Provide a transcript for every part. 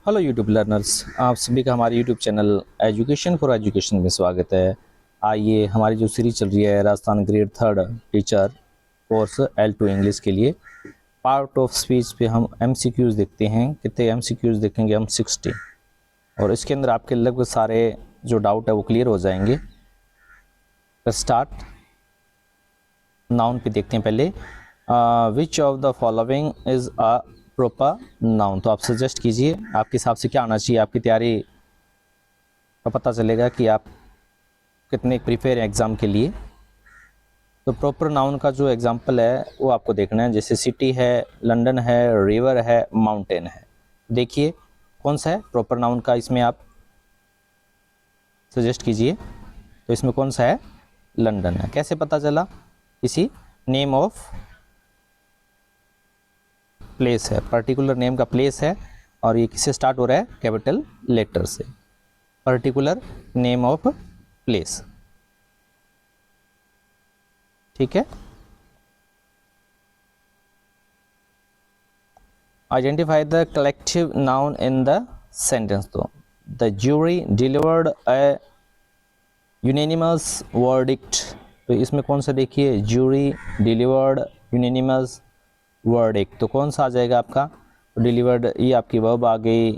Hello YouTube learners, आप सभी का हमारे YouTube channel education for education में स्वागत है। आइए हमारी जो सीरीज चल रही है Rajasthan grade 3 teacher course L2 English के लिए पार्ट ऑफ स्पीच पे हम MCQs देखते हैं। कितने MCQs देखेंगे हम? 60। और इसके अंदर आपके लगभग सारे जो डाउट है वो क्लियर हो जाएंगे। स्टार्ट नाउन पे देखते हैं पहले। विच of the following is a proper noun. तो आप सजेस्ट कीजिए आपके हिसाब से क्या आना चाहिए, आपकी तैयारी का पता चलेगा कि आप कितने प्रिपेयर हैं एग्ज़ाम के लिए। तो प्रॉपर नाउन का जो एग्जांपल है वो आपको देखना है, जैसे सिटी है, लंदन है, रिवर है, माउंटेन है। देखिए कौन सा है प्रॉपर नाउन का, इसमें आप सजेस्ट कीजिए। तो इसमें कौन सा है? लंदन है। कैसे पता चला? किसी नेम ऑफ प्लेस है, पर्टिकुलर नेम का प्लेस है और ये किससे स्टार्ट हो रहा है? कैपिटल लेटर से। पर्टिकुलर नेम ऑफ प्लेस, ठीक है। Identify the collective noun in the sentence. तो the jury delivered a unanimous verdict. तो इसमें कौन सा? देखिए ज्यूरी डिलीवर्ड यूनानिमस वर्डिक्ट। तो कौन सा आ जाएगा आपका? तो डिलीवर्ड ये आपकी वर्ब आ गई,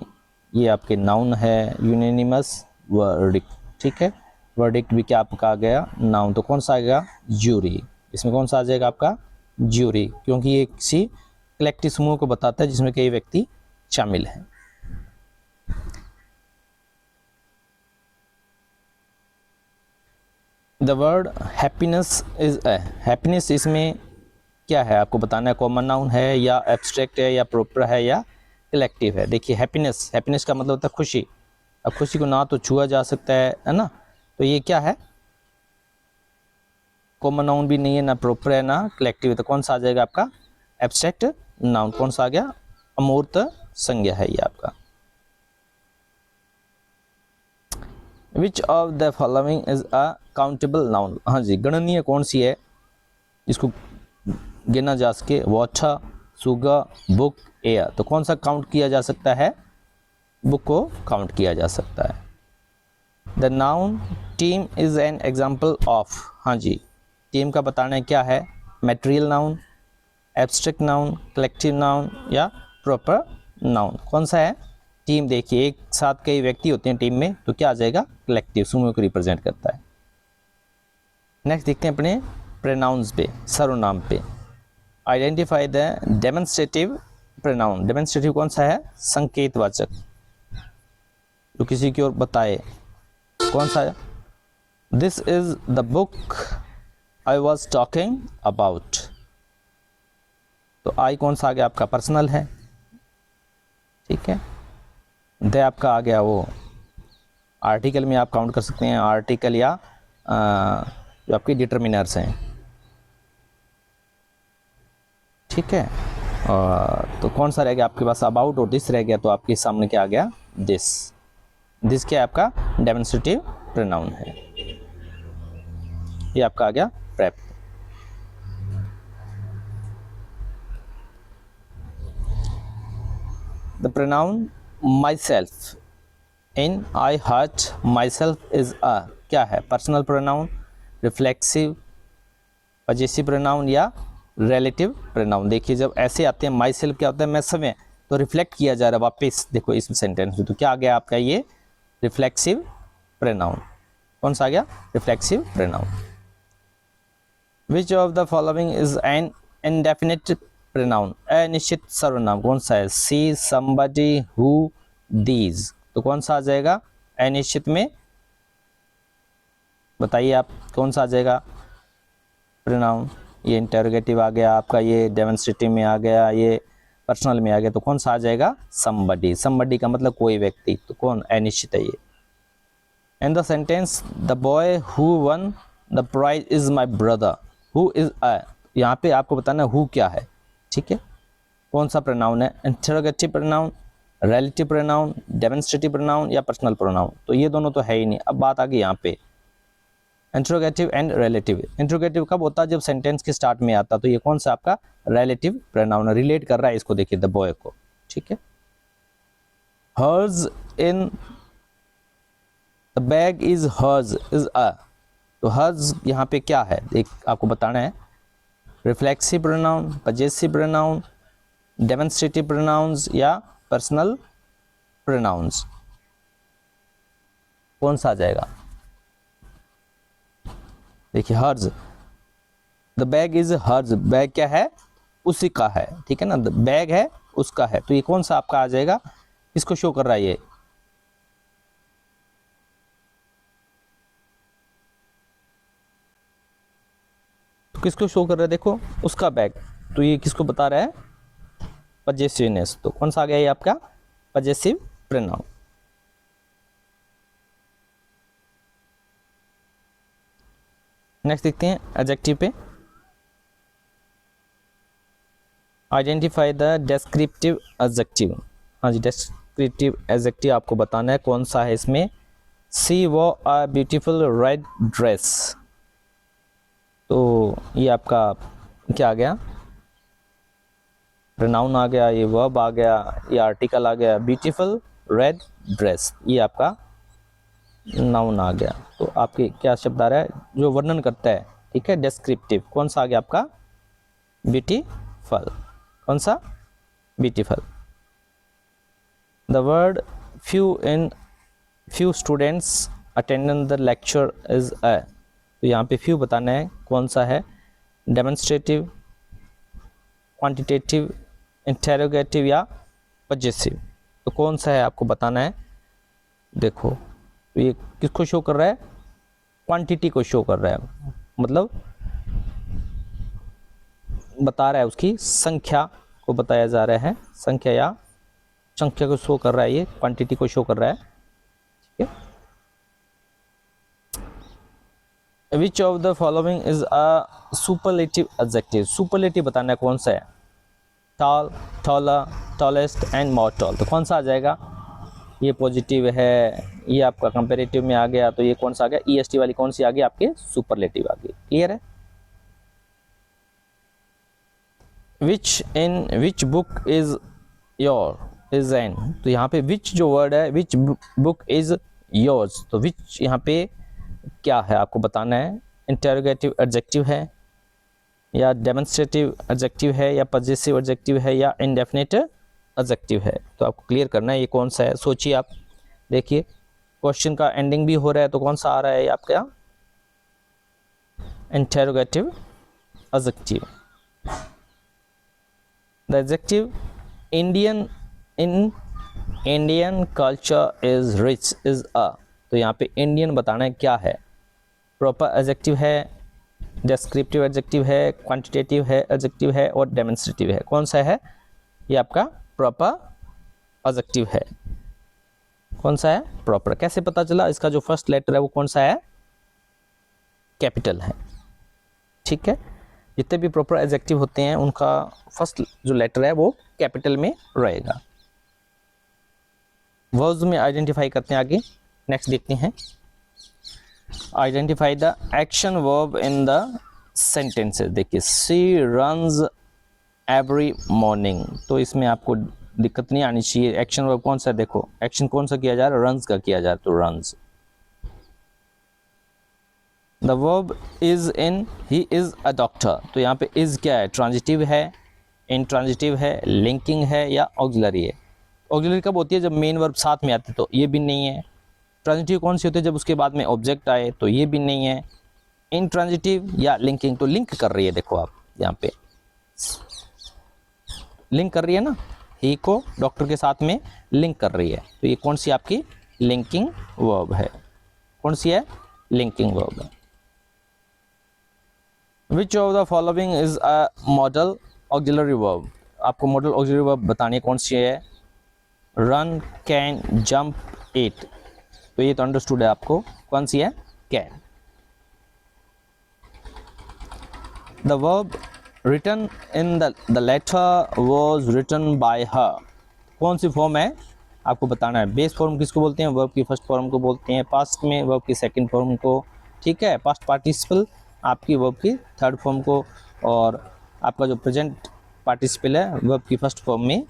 ये आपके नाउन है यूनानिमस वर्डिक्ट, ठीक है। वर्डिक्ट भी क्या आपका आ गया? नाउन। तो कौन सा आएगा? ज्यूरी। इसमें कौन सा आ जाएगा आपका? ज्यूरी, क्योंकि ये किसी कलेक्टिव समूह को बताता है जिसमें कई व्यक्ति शामिल हैं। The word happiness is a. Happiness इसमें क्या है आपको बताना है, कॉमन नाउन है या एब्स्ट्रैक्ट है या प्रॉपर है या कलेक्टिव है। देखिए हैप्पीनेस, हैप्पीनेस का मतलब होता है खुशी। अब खुशी को ना तो छुआ जा सकता है ना, तो ये क्या है? कॉमन नाउन भी नहीं है, ना प्रॉपर है ना कलेक्टिव है। तो कौन सा आ जाएगा आपका? Abstract noun. कौन सा आ गया? अमूर्त संज्ञा है ये आपका। विच of the following is a countable noun. हाँ जी, गणनीय कौन सी है जिसको गिना जा सके? Water, sugar, book, air. तो कौन सा काउंट किया जा सकता है? बुक को काउंट किया जा सकता है। The noun team is an example of. हाँ जी, टीम का बताना है क्या है? Material noun, abstract noun, collective noun या प्रॉपर नाउन। कौन सा है? टीम। देखिए एक साथ कई व्यक्ति होते हैं टीम में, तो क्या आ जाएगा? कलेक्टिव, समूह को रिप्रेजेंट करता है। नेक्स्ट देखते हैं अपने प्रोनाउंस पे, सर्वनाम पे। Identify the demonstrative pronoun. Demonstrative कौन सा है? संकेतवाचक, जो किसी की ओर बताए। कौन सा है? This is the book I was talking about. तो आई कौन सा आ गया आपका? पर्सनल है, ठीक है। द आपका आ गया वो आर्टिकल में आप काउंट कर सकते हैं, आर्टिकल या जो आपकी डिटर्मिनर्स हैं, ठीक है। तो कौन सा रह गया आपके पास? अबाउट और दिस रह गया। तो आपके सामने क्या आ गया? दिस। दिस क्या है आपका? डेमोन्स्ट्रेटिव प्रोनाउन है। ये आपका आ गया prep. The pronoun myself in I hurt myself is a क्या है? Personal pronoun, reflexive, possessive pronoun या रिलेटिव प्रोनाउन। देखिए जब ऐसे आते हैं माई सेल्फ क्या होता है? मैं समय, तो रिफ्लेक्ट किया जा रहा है वापस। देखो इस सेंटेंस में तो क्या आ गया आपका? ये रिफ्लेक्सिव प्रोनाउन। कौन सा आ गया? Reflexive pronoun. Which of the following is an indefinite pronoun. अनिश्चित सर्वनाम कौन सा है? सी, समबडी, हु, दीज। तो कौन सा आ जाएगा अनिश्चित में? बताइए आप कौन सा आ जाएगा प्रोनाउन? ये इंटरोगेटिव आ गया आपका, ये डेमोन्स्ट्रेटिव में आ गया, ये पर्सनल में आ गया। तो कौन सा आ जाएगा? समबडी। समबडी का मतलब कोई व्यक्ति, तो कौन? अनिश्चित है ये। In the sentence the boy who won the prize is my brother, who is a. यहाँ पे आपको बताना हु क्या है, ठीक है। कौन सा प्रोनाउन है? Interrogative pronoun, relative pronoun, demonstrative pronoun या पर्सनल प्रोनाउन। तो ये दोनों तो है ही नहीं। अब बात आ गई यहाँ पे इंट्रोगेटिव एंड रिलेटिव। इंट्रोगेटिव कब होता है? जब सेंटेंस के स्टार्ट में आता। तो ये कौन सा आपका? रिलेटिव प्रोनाउन, रिलेट कर रहा है इसको। देखिए द बॉय को, ठीक है। हर्ज इन द बैग इज हर्ज इज अ, तो हर्ज यहाँ पे क्या है एक आपको बताना है, reflexive pronoun, possessive pronoun, demonstrative pronouns या पर्सनल प्रोनाउंस, कौन सा आ जाएगा? देखिए hers, the bag is hers, bag क्या है? उसी का है, ठीक है ना, द बैग है उसका है, तो ये कौन सा आपका आ जाएगा? किसको शो कर रहा है ये? तो किसको शो कर रहा है? देखो उसका बैग, तो ये किसको बता रहा है? पजेसिवनेस, तो कौन सा आ गया ये आपका? Possessive pronoun. नेक्स्ट देखते हैं एडजेक्टिव पे। Identify the descriptive adjective. हाँ जी, डेस्क्रिप्टिव एडजेक्टिव आपको बताना है कौन सा है इसमें। सी वो अ ब्यूटीफुल रेड ड्रेस, तो ये आपका क्या आ गया? प्रोनाउन आ गया, ये वर्ब आ गया, ये आर्टिकल आ गया। ब्यूटीफुल रेड ड्रेस ये आपका नाउन आ गया, तो आपके क्या शब्द आ रहा है जो वर्णन करता है, ठीक है, डेस्क्रिप्टिव, कौन सा आ गया आपका? ब्यूटीफुल, कौन सा? Beautiful. The word few students attended the lecture is a, तो यहाँ पे few बताना है कौन सा है? डेमोन्स्ट्रेटिव, क्वांटिटेटिव, इंटेरोगेटिव या पजेसिव, तो कौन सा है आपको बताना है। देखो तो ये किसको शो कर रहा है? क्वांटिटी को शो कर रहा है, मतलब बता रहा है उसकी संख्या को बताया जा रहा है, संख्या या संख्या को शो कर रहा है, ये क्वांटिटी को शो कर रहा है, ठीक है। Which of the following is a superlative adjective, superlative बताना है कौन सा है? Tall, taller, tallest and more tall, तो कौन सा आ जाएगा? ये पॉजिटिव है, ये आपका कंपैरेटिव में आ गया, तो ये कौन सा आ गया? ईएसटी वाली कौन सी आ गई आपके? सुपरलेटिव आ गई। क्लियर है? Which in which book is your is an, तो यहाँ पे विच जो वर्ड है, विच बुक इज योर्स, तो विच यहाँ पे क्या है आपको बताना है। इंटेरोगेटिव एडजेक्टिव है या डेमोन्स्ट्रेटिव एडजेक्टिव है या पजेसिव एडजेक्टिव है या इंडेफिनिट एडजेक्टिव है, तो आपको क्लियर करना है ये कौन सा है। सोचिए आप, देखिए क्वेश्चन का एंडिंग भी हो रहा है, तो कौन सा आ रहा है आपका? Interrogative adjective. The adjective Indian in Indian culture is rich is a, तो यहाँ पे इंडियन बताना है क्या है? प्रॉपर एडजेक्टिव है, डेस्क्रिप्टिव एडजेक्टिव है, क्वांटिटेटिव है एडजेक्टिव है और डेमोन्स्ट्रेटिव है, कौन सा है? ये आपका प्रॉपर एडजेक्टिव है। कौन सा है? प्रॉपर। कैसे पता चला? इसका जो फर्स्ट लेटर है वो कौन सा है? कैपिटल है, ठीक है। जितने भी प्रॉपर एडजेक्टिव होते हैं उनका फर्स्ट जो लेटर है वो कैपिटल में रहेगा। वर्ब्स में आइडेंटिफाई करते हैं आगे, नेक्स्ट देखते हैं। Identify the action verb in the sentences. देखिए शी रन्स एवरी मॉर्निंग, तो इसमें आपको दिक्कत नहीं आनी चाहिए। एक्शन वर्ब कौन सा है? देखो एक्शन कौन सा किया जा रहा है? रन्स का किया जा रहा है, तो runs. The verb is in he is a doctor, तो यहाँ पे इज क्या है? ट्रांजिटिव है, इंट्रांजिटिव है, लिंकिंग है या ऑक्सिलरी है। ऑक्सिलरी कब होती है? जब मेन वर्ब साथ में आते, तो ये भी नहीं है। ट्रांजिटिव कौन सी होती है? जब उसके बाद में ऑब्जेक्ट आए, तो ये भी नहीं है। इंट्रांजिटिव या लिंकिंग, तो लिंक कर रही है, देखो आप यहाँ पे लिंक कर रही है ना, ही को डॉक्टर के साथ में लिंक कर रही है, तो ये कौन सी आपकी लिंकिंग वर्ब है? कौन सी है? लिंकिंग वर्ब है। Which of the following is a model auxiliary verb, आपको मॉडल ऑक्सिलरी वर्ब बतानी है कौन सी है? रन, कैन, जंप, ईट, तो ये तो अंडरस्टूड है आपको, कौन सी है? Can. The verb written in the letter was written by her, कौन सी फॉर्म है आपको बताना है। बेस फॉर्म किसको बोलते हैं? वर्ब की फर्स्ट फॉर्म को बोलते हैं, पास्ट में वर्ब की सेकंड फॉर्म को, ठीक है। पास्ट पार्टिसिपल आपकी वर्ब की थर्ड फॉर्म को, और आपका जो प्रेजेंट पार्टिसिपल है वर्ब की फर्स्ट फॉर्म में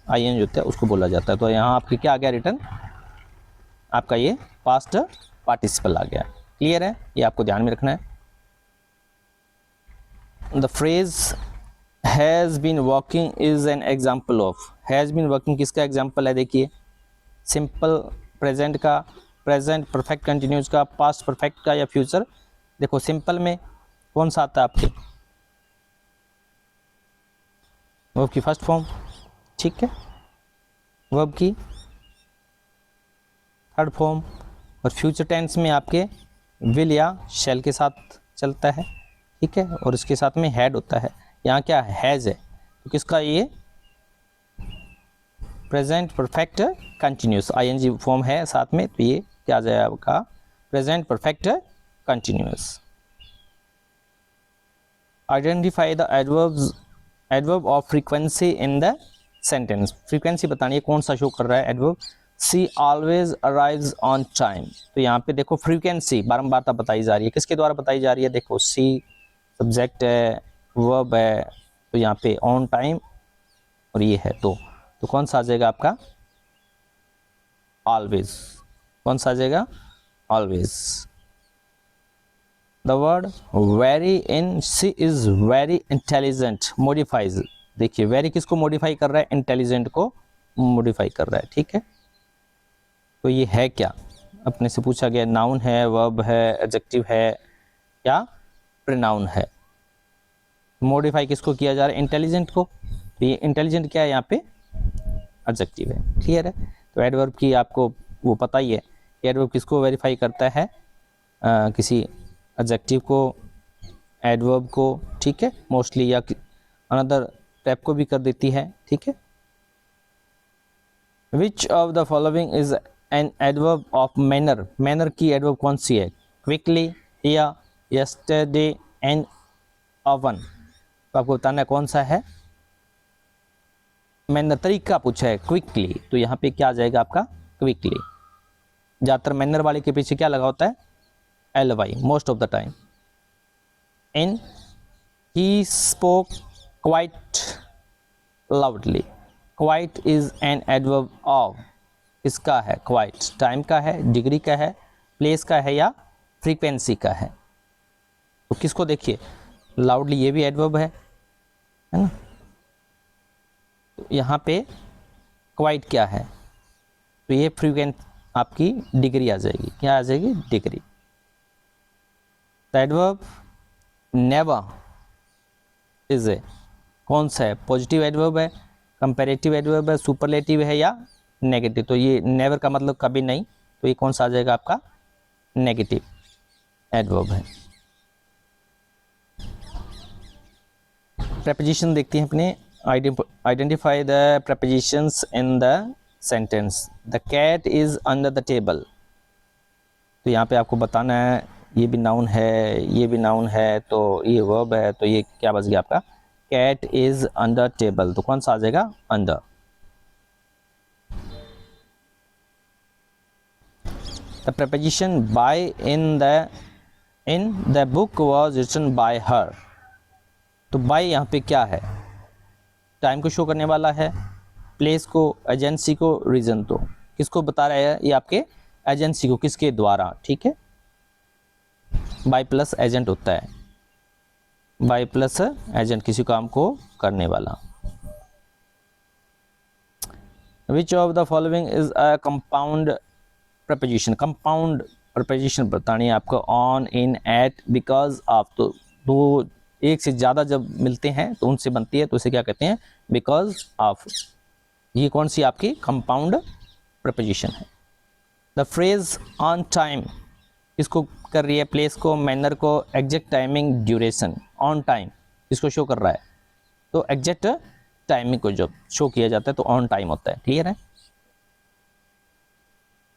ING होता है उसको बोला जाता है। तो यहाँ आपके क्या आ गया रिटर्न, आपका ये पास्ट पार्टिसिपल आ गया। क्लियर है, ये आपको ध्यान में रखना है। The phrase has been working is an example of, has been working किसका एग्जाम्पल है, देखिए सिंपल प्रेजेंट का, प्रेजेंट परफेक्ट कंटिन्यूस का, पास्ट परफेक्ट का, या फ्यूचर। देखो सिंपल में कौन सा आता है आपके, वर्ब की फर्स्ट फॉर्म, ठीक है, वर्ब की थर्ड फॉर्म, और फ्यूचर टेंस में आपके विल या शैल के साथ चलता है, ठीक है, और इसके साथ में हैड होता है। यहाँ क्या हैज़ है, तो किसका ये present perfect continuous ING form है साथ में, तो ये क्या आ जाएगा आपका present perfect continuous. Identify the adverb of frequency in the sentence, frequency बतानी है कौन सा शो कर रहा है adverb. She always arrives on time, तो यहाँ पे देखो फ्रीक्वेंसी बारंबारता बताई जा रही है, किसके द्वारा बताई जा रही है, देखो सी सब्जेक्ट है, वर्ब है, तो यहाँ पे ऑन टाइम और ये है, तो कौन सा आ जाएगा आपका ऑलवेज, कौन सा आ जाएगा always. The word very in she is very intelligent modifies, देखिए वेरी किसको मॉडिफाई कर रहा है, इंटेलिजेंट को मॉडिफाई कर रहा है, ठीक है। तो ये है क्या, अपने से पूछा गया, नाउन है, वर्ब है, एडजेक्टिव है या प्रोनाउन है। मॉडिफाई किसको किया जा रहा है, इंटेलिजेंट को, तो ये इंटेलिजेंट क्या है यहाँ पे एडजेक्टिव है। क्लियर है, तो एडवर्ब की आपको वो पता ही है, एडवर्ब किसको वेरीफाई करता है, किसी एडजेक्टिव को, एडवर्ब को, ठीक है, मोस्टली, या अनदर टाइप को भी कर देती है, ठीक है। Which of the following is an adverb of manner, manner की एडवर्ब कौन सी है, क्विकली या यस्टरडे एंड अवन, तो आपको बताना है कौन सा है। मैनर तरीका पूछा है क्विकली, तो यहाँ पे क्या आ जाएगा आपका क्विकली। ज़्यादातर मैनर वाले के पीछे क्या लगा होता है, LY most of the time. In he spoke quite loudly, quite is an adverb of, किसका है, क्वाइट टाइम का है, डिग्री का है, प्लेस का है या फ्रीक्वेंसी का है। तो किसको देखिए लाउडली, ये भी एडवर्ब है ना, तो यहाँ पे क्वाइट क्या है, तो ये फ्रीक्वेंट आपकी डिग्री आ जाएगी, क्या आ जाएगी degree. The adverb never is a, कौन सा है, पॉजिटिव एडवर्ब है, कंपैरेटिव एडवर्ब है, सुपरलेटिव है या नेगेटिव, तो ये नेवर का मतलब कभी नहीं, तो ये कौन सा आ जाएगा आपका नेगेटिव एडवर्ब है। प्रेपोजिशन देखते हैं अपने, identify the prepositions in the sentence. The cat is under the table, तो यहाँ पे आपको बताना है ये भी नाउन है, ये भी नाउन है, तो ये वर्ब है, तो ये क्या बच गया आपका कैट इज अंडर टेबल, तो कौन सा आ जाएगा under. The preposition by in the book was written by her, तो बाय यहाँ पे क्या है, टाइम को शो करने वाला है, प्लेस को, एजेंसी को, रीजन, तो किसको बता रहा है ये आपके एजेंसी को, किसके द्वारा, ठीक है। बाय प्लस एजेंट होता है, बाय प्लस एजेंट किसी काम को करने वाला। Which of the following is a compound preposition, compound preposition बतानी है आपको, on, in, at, because of, तो दो एक से ज़्यादा जब मिलते हैं तो उनसे बनती है, तो उसे क्या कहते हैं बिकॉज ऑफ। ये कौन सी आपकी कंपाउंड प्रपोजिशन है। द फ्रेज ऑन टाइम इसको कर रही है, प्लेस को, मैनर को, exact timing, duration. On time इसको शो कर रहा है, तो एग्जैक्ट टाइमिंग को जब शो किया जाता है तो ऑन टाइम होता है। क्लियर है,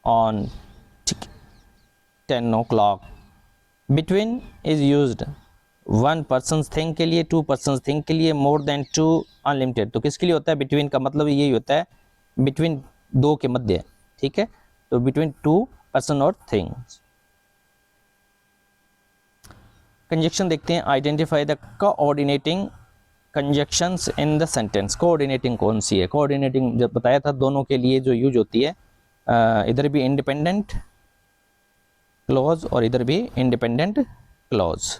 ऑन, ठीक, 10 o'clock। Between is used 1 person thing के लिए, 2 पर्सन थिंग के लिए, मोर देन 2 अनलिमिटेड, तो किसके लिए होता है बिटवीन का मतलब यही होता है बिटवीन दो के मध्य, ठीक है, तो बिटवीन 2 पर्सन और थिंग्स। कंजक्शन देखते हैं, identify the coordinating conjunctions in the sentence, coordinating कौन सी है? कोऑर्डिनेटिंग जब बताया था दोनों के लिए जो यूज होती है, इधर भी इंडिपेंडेंट क्लॉज और इधर भी इंडिपेंडेंट क्लॉज।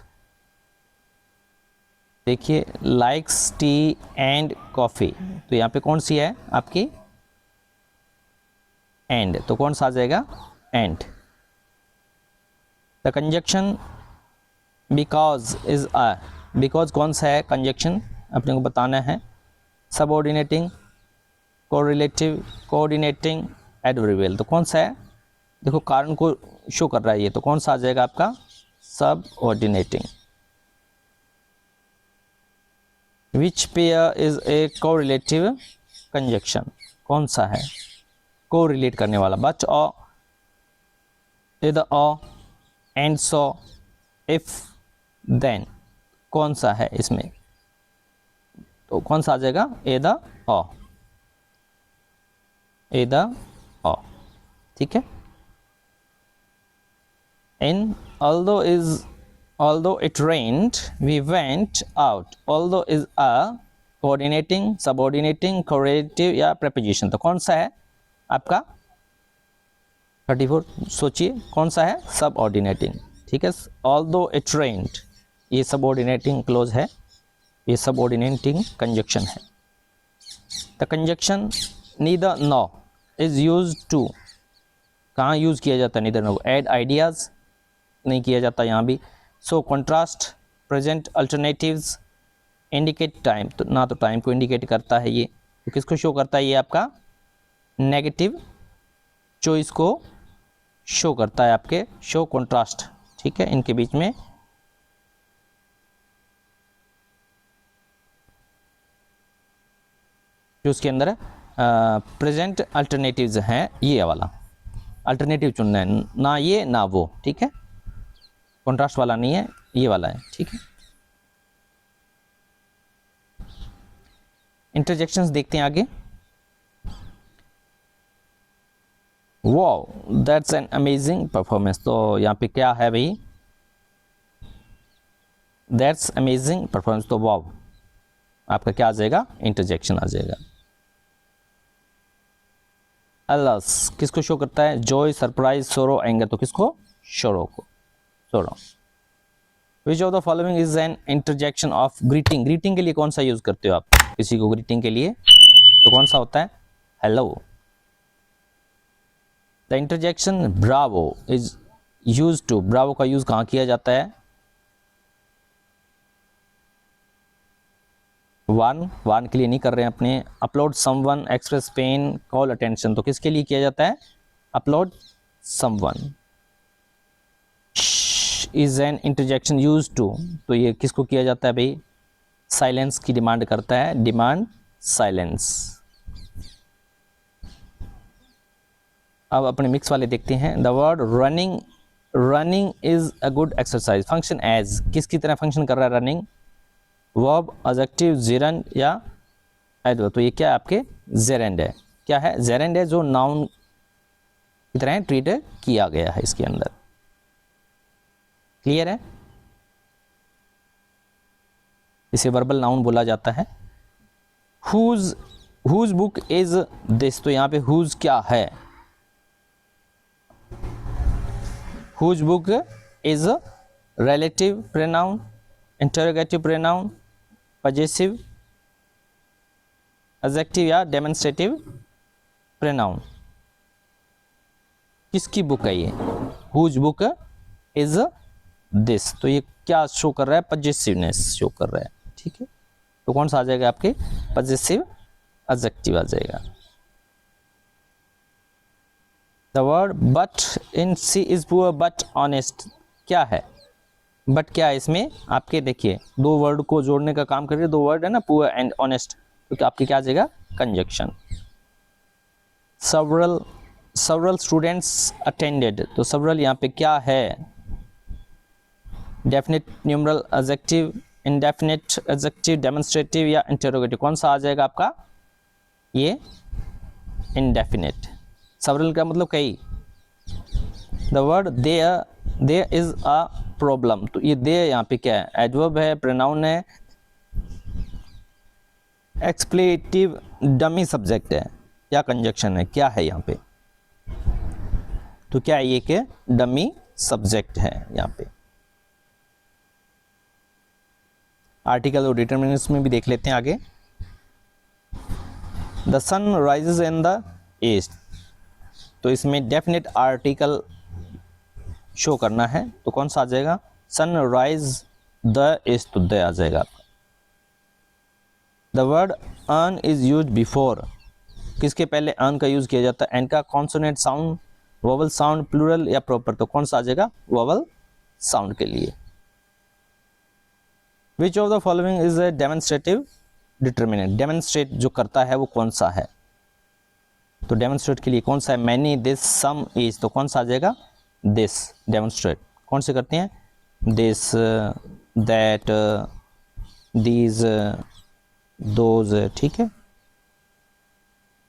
देखिए लाइक्स टी एंड कॉफ़ी, तो यहाँ पे कौन सी है आपकी? एंड, तो कौन सा आ जाएगा? And. The conjunction because is a, because कौन सा है कंजक्शन अपने को बताना है? सबऑर्डिनेटिंग, कोरिलेटिव, कोऑर्डिनेटिंग, एडवर्बियल, तो कौन सा है? देखो कारण को शो कर रहा है ये, तो कौन सा आ जाएगा आपका? Subordinating. Which pair is a correlative conjunction, कौन सा है को रिलेट करने वाला? बट और, इधर और, एंड सो, इफ, देन, कौन सा है इसमें? तो कौन सा आ जाएगा? एदा और, एदा और, ठीक है। इन although it rained we went out, although is a coordinating, subordinating, correlative या preposition, तो कौन सा है आपका? 34 सोचिए कौन सा है? सबऑर्डिनेटिंग, ठीक है। although it rained ये सबऑर्डिनेटिंग क्लोज है, ये सबऑर्डिनेटिंग कंजक्शन है। The conjunction neither nor is used to, कहाँ यूज किया जाता है? neither nor, add ideas नहीं किया जाता यहाँ भी। So contrast, present alternatives, indicate time, तो ना तो टाइम को इंडिकेट करता है ये, तो किसको शो करता है? ये आपका नेगेटिव चॉइस को शो करता है, आपके शो कॉन्ट्रास्ट, ठीक है, इनके बीच में। जो उसके अंदर प्रेजेंट अल्टरनेटिव्स हैं, ये वाला अल्टरनेटिव चुनना है, ना ये ना वो, ठीक है। कॉन्ट्रास्ट वाला नहीं है, ये वाला है, ठीक है। इंटरजेक्शंस देखते हैं आगे। Wow that's an amazing performance, तो यहाँ पे क्या है भाई? दैट्स अमेजिंग परफॉर्मेंस, तो वाओ आपका क्या आ जाएगा? इंटरजेक्शन आ जाएगा। अलस किसको शो करता है? जॉय, सरप्राइज, सोरो, एंगर, तो किसको? सोरो को, सोरो। विच of the following is an interjection of greeting, greeting के लिए कौन सा यूज करते हो आप किसी को ग्रीटिंग के लिए? तो कौन सा होता है? Hello. The interjection bravo is use to, bravo का यूज कहाँ किया जाता है? वन के लिए नहीं कर रहे हैं अपने। Applaud someone, express pain, call attention, तो किसके लिए किया जाता है? Applaud someone. Is an interjection use to, तो ये किसको किया जाता है भाई? साइलेंस की डिमांड करता है, डिमांड साइलेंस। अब अपने मिक्स वाले देखते हैं। The word running, running is a good exercise, function as, किसकी तरह फंक्शन कर रहा है रनिंग? वर्ब, एडजेक्टिव, जेरेंड या एडवर्ब, तो ये क्या है आपके? जेरेंड है। क्या है? जेरेंड है, जो नाउन की तरह ट्रीट किया गया है इसके अंदर। क्लियर है? इसे वर्बल नाउन बोला जाता है। हुज बुक इज दिस, तो यहाँ पे हुज क्या है? Whose book is relative pronoun, interrogative pronoun, possessive, adjective या डेमोन्स्ट्रेटिव प्रोनाउन। किसकी बुक है ये? हुज बुक इज दिस, तो ये क्या शो कर रहा है? पजेसिवनेस शो कर रहा है, ठीक है। तो कौन सा आ जाएगा आपके? पजेसिव एडजेक्टिव आ जाएगा। The word but in she is poor but honest, क्या है? बट क्या है इसमें आपके? देखिए दो वर्ड को जोड़ने का काम कर रही है, दो वर्ड है ना, पुअर एंड ऑनेस्ट, तो आपकी क्या आ जाएगा? कंजक्शन। several स्टूडेंट्स अटेंडेड, तो several यहाँ पे क्या है? Definite, numeral, adjective, indefinite, adjective, demonstrative या इंटरोगेटिव, कौन सा आ जाएगा आपका? ये इंडेफिनेट। several का मतलब कई। The word there is a problem, तो ये देयर यहाँ पे क्या है? एडवर्ब है, प्रोनाउन है, एक्सप्लेटिव डमी सब्जेक्ट है, क्या कंजक्शन है, क्या है यहाँ पे, तो क्या है ये कि डमी सब्जेक्ट है यहाँ पे। आर्टिकल और डिटरमिनर्स में भी देख लेते हैं आगे। The sun rises in the east, तो इसमें डेफिनेट आर्टिकल शो करना है, तो कौन सा आ जाएगा, सन राइज द ईस्ट, तो द आ जाएगा। The word earn is use before, किसके पहले अर्न का यूज किया जाता है, एन का consonant sound, vowel sound, plural या प्रॉपर, तो कौन सा आ जाएगा, वोवल साउंड के लिए। Which of the following is a demonstrative determinant, demonstrative जो करता है वो कौन सा है, तो डेमोन्स्ट्रेट के लिए कौन सा है, मैनी, दिस, सम, ईच, तो कौन सा आ जाएगा, दिस। डेमोन्स्ट्रेट कौन से करते हैं, दिस, दैट, दीज, दोज, ठीक है।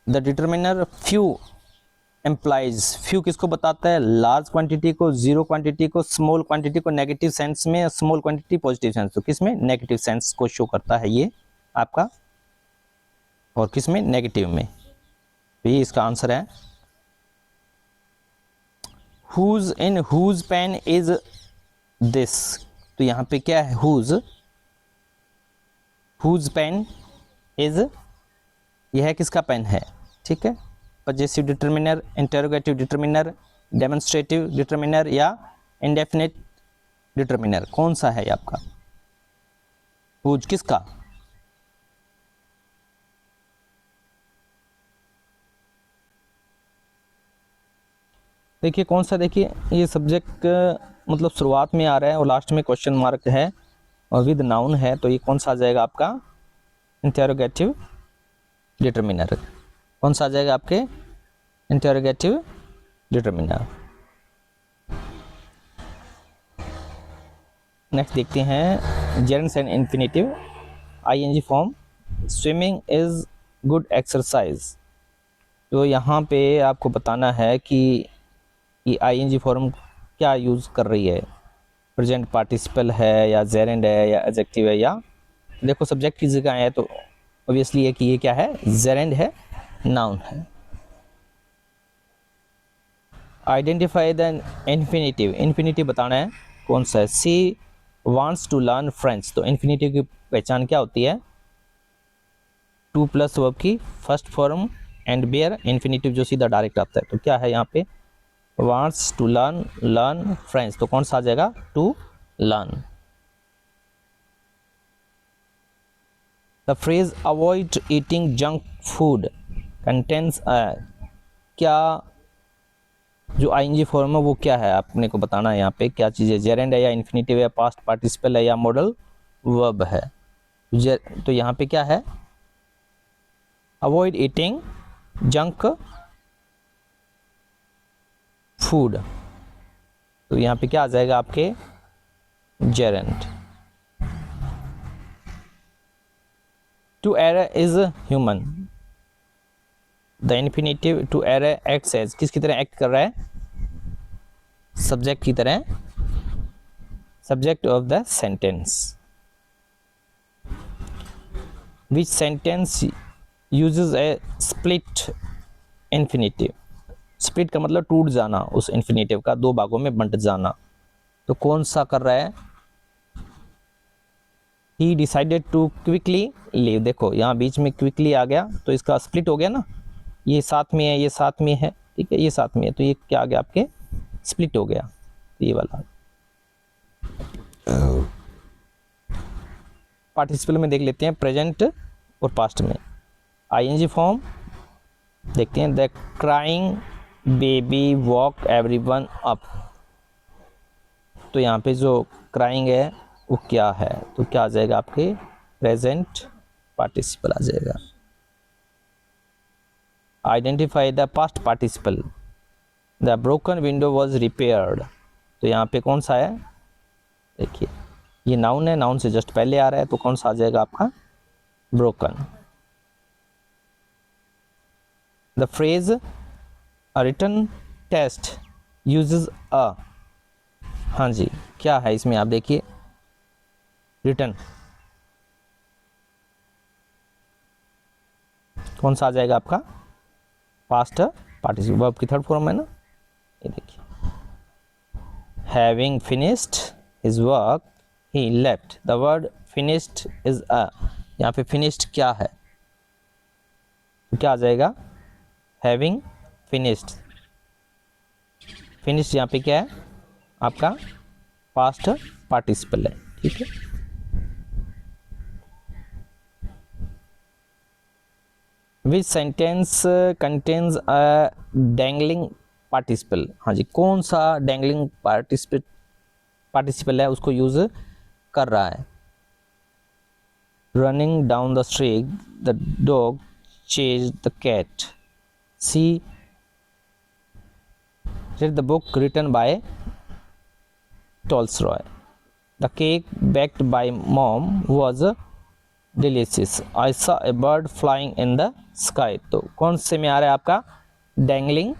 The determiner few employees, few किसको बताता है, लार्ज क्वांटिटी को, जीरो क्वांटिटी को, स्मॉल क्वांटिटी को नेगेटिव सेंस में, स्मॉल क्वांटिटी पॉजिटिव सेंस, तो किसमें नेगेटिव सेंस को शो करता है ये आपका, और किसमें नेगेटिव में, तो ये इसका आंसर है। Whose in whose pen is this, तो यहाँ पे क्या है, हुज पेन इज, यह है किसका पेन है, ठीक है। Possessive determiner, interrogative determiner, demonstrative determiner या इंडेफिनिट डिटरमिनर, कौन सा है आपका, हुज किसका, देखिए कौन सा, देखिए ये सब्जेक्ट मतलब शुरुआत में आ रहा है और लास्ट में क्वेश्चन मार्क है और विद नाउन है, तो ये कौन सा आ जाएगा आपका, इंटरोगेटिव डिटरमिनर, कौन सा आ जाएगा आपके, इंटरोगेटिव डिटरमिनर। नेक्स्ट देखते हैं gerunds and infinitive, ING form, swimming is good exercise, तो यहाँ पे आपको बताना है कि ये आईएनजी फॉर्म क्या यूज़ कर रही है, प्रेजेंट पार्टिसिपल है या जेरेंड है या एडजेक्टिव है, या देखो सब्जेक्ट की जगह है तो ऑब्वियसली है कि ये क्या है, जेरेंड है, नाउन है। आइडेंटिफाई द इन्फिनेटिव, इन्फिनेटिव बताना है कौन सा है, she wants to learn French, तो इन्फिनेटिव की पहचान क्या होती है, टू प्लस वर्ब की first form and bare, infinitive जो सीधा डायरेक्ट आता है, तो क्या है यहाँ पे, वांट्स टू लर्न फ्रेंच, तो कौन सा आ जाएगा, to learn. The phrase avoid eating junk food contains, क्या जो आईएनजी फॉर्म है वो क्या है, आपने को बताना है यहाँ पे क्या चीज़ है, जेरेंड है या इन्फिनेटिव है, पास्ट पार्टिसिपल है या मॉडल वर्ब है, तो यहाँ पे क्या है, अवॉइड ईटिंग जंक फूड, तो यहाँ पे क्या आ जाएगा आपके, gerund. To err is human, the infinitive to err acts as, किसकी तरह एक्ट कर रहा है, सब्जेक्ट की तरह, subject of the sentence. Which sentence uses a split infinitive, split का मतलब टूट जाना, उस इन्फिनेटिव का दो भागों में बंट जाना, तो कौन सा कर रहा है, he decided to quickly leave, देखो यहाँ बीच में क्विकली आ गया तो इसका स्प्लिट हो गया ना, ये साथ में है, ये साथ में है, ठीक है, ये साथ में है, तो ये क्या आ गया आपके, स्प्लिट हो गया, ये वाला। पार्टिसिपल में देख लेते हैं, प्रेजेंट और पास्ट में आईएनजी फॉर्म देखते हैं, the crying baby walk everyone up, तो यहाँ पे जो क्राइंग है वो क्या है, तो क्या आ जाएगा आपके, प्रेजेंट पार्टिसिपल आ जाएगा। Identify the past participle, the broken window was repaired, तो यहाँ पे कौन सा है, देखिए ये नाउन है, नाउन से जस्ट पहले आ रहा है, तो कौन सा आ जाएगा आपका, broken. The phrase a written test uses a, हाँ जी क्या है इसमें, आप देखिए रिटन, कौन सा आ जाएगा आपका पास्ट पार्टिसिपल, वर्ब की थर्ड फॉर्म है ना, ये देखिए having finished his work he left. The word finished is a, यहाँ पे फिनिश्ड क्या है, तो क्या आ जाएगा हैविंग फिनिश्ड। फिनिश्ड यहाँ पे क्या है आपका पास्ट पार्टिसिपल है, ठीक है। विच sentence contains a dangling participle, हाँ जी, कौन सा डैंगलिंग पार्टिसिपल है उसको यूज कर रहा है। Running down the street the dog chase the cat. She read the book written by Tolstoy. The cake baked by mom was delicious. I saw a bird flying in the sky. तो कौन से में आ रहा है आपका dangling,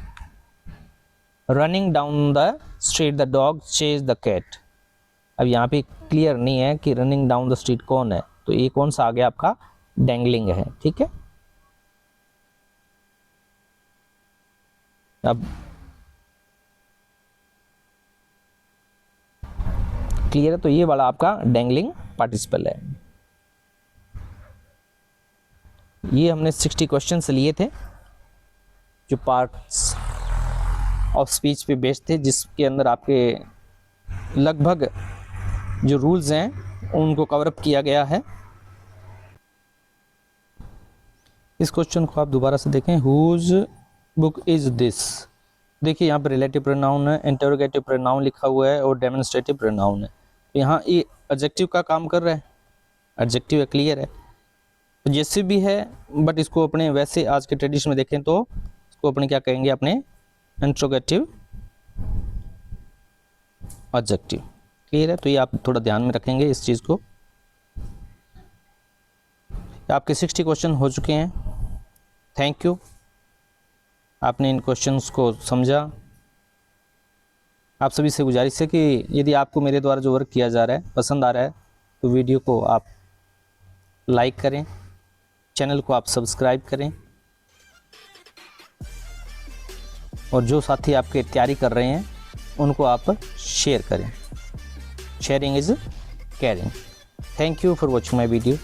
running down the street the dog chased the cat. अब यहाँ पे क्लियर नहीं है कि रनिंग डाउन द स्ट्रीट कौन है, तो ये कौन सा आ गया आपका डैंगलिंग है, ठीक है। अब क्लियर है, तो ये वाला आपका डैंगलिंग पार्टिसिपल है। ये हमने 60 क्वेश्चन लिए थे जो पार्ट्स ऑफ स्पीच पे बेस्ड थे, जिसके अंदर आपके लगभग जो रूल्स हैं उनको कवर अप किया गया है। इस क्वेश्चन को आप दोबारा से देखें, हुज बुक इज दिस। देखिए यहाँ पे रिलेटिव प्रोनाउन है, इंटरोगेटिव प्रोनाउन लिखा हुआ है और डेमोन्स्ट्रेटिव प्रोनाउन है। यहाँ ये एडजेक्टिव का काम कर रहा है, एडजेक्टिव है, क्लियर है। तो जैसे भी है, बट इसको अपने वैसे आज के ट्रेडिशन में देखें तो इसको अपने क्या कहेंगे, अपने इंट्रोगेटिव एडजेक्टिव, क्लियर है। तो ये आप थोड़ा ध्यान में रखेंगे इस चीज़ को। आपके 60 क्वेश्चन हो चुके हैं। थैंक यू, आपने इन क्वेश्चंस को समझा। आप सभी से गुजारिश है कि यदि आपको मेरे द्वारा जो वर्क किया जा रहा है पसंद आ रहा है तो वीडियो को आप लाइक करें, चैनल को आप सब्सक्राइब करें, और जो साथी आपके तैयारी कर रहे हैं उनको आप शेयर करें। Sharing is caring. Thank you for watching my video.